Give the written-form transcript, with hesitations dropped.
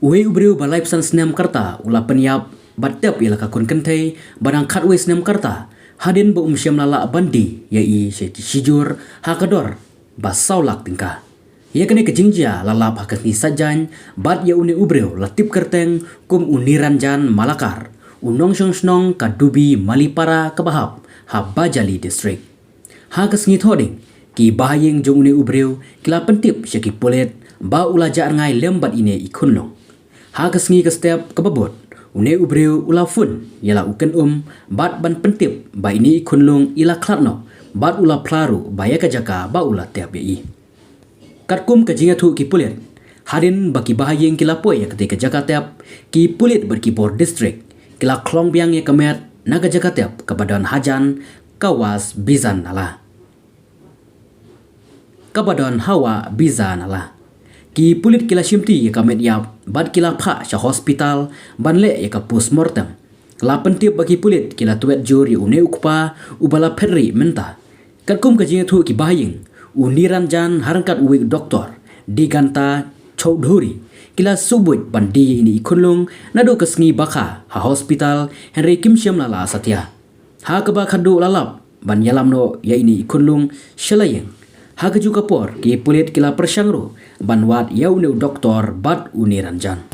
Uwe ubreu balai pesan senam karta ula penyap batap ila kakun kentai barang katwe senam karta hadin ba umsyam lala bandi yai sijur hakador basau lak tingkah. Ia kene kejingja lalap hakasni sajan bat ya une ubreu latip kerteng kum uniranjan malakar unong snong kadubi malipara kabahap habajali distrik. Hakasni thoding ki bahayeng jong une ubreu kila pentip syaki polet ba ulaja ngai lembat ine ikunlong. Hakasni ke step kebabot une ubreu ulafun yala uken bat ban pentip ba ini ikunlong ila klatno bat ula plaru baya kajaka ba ula tiap yai. Katkum kajinga thu ki pulit hadin baki bahayeng kila poy ya ketika jakatep ki pulit berkibor distrik kila klong biang ya kemet naga jakatep kebadan hajan kawas bizan nala kebadan hawa bizan nala ki pulit kila shimti ya kemet yap bad kila pha sya hospital banle ya ke postmortem kila pentip baki pulit kila tuet jur ya une ukpa ubala perri menta. Katkum kajinga thu ki bahayeng uniranjan harangkat uwik doktor diganta Chaudhuri kila subut bandi ini ikunlung nado kesngi baka ha hospital Henry Kimsyam lala satya ha keba khadu lalap ban yalamno ya ini ikunlung shalayeng ha keju kapor ki pulit kila persyangro ban wat ya une doktor bat uniranjan.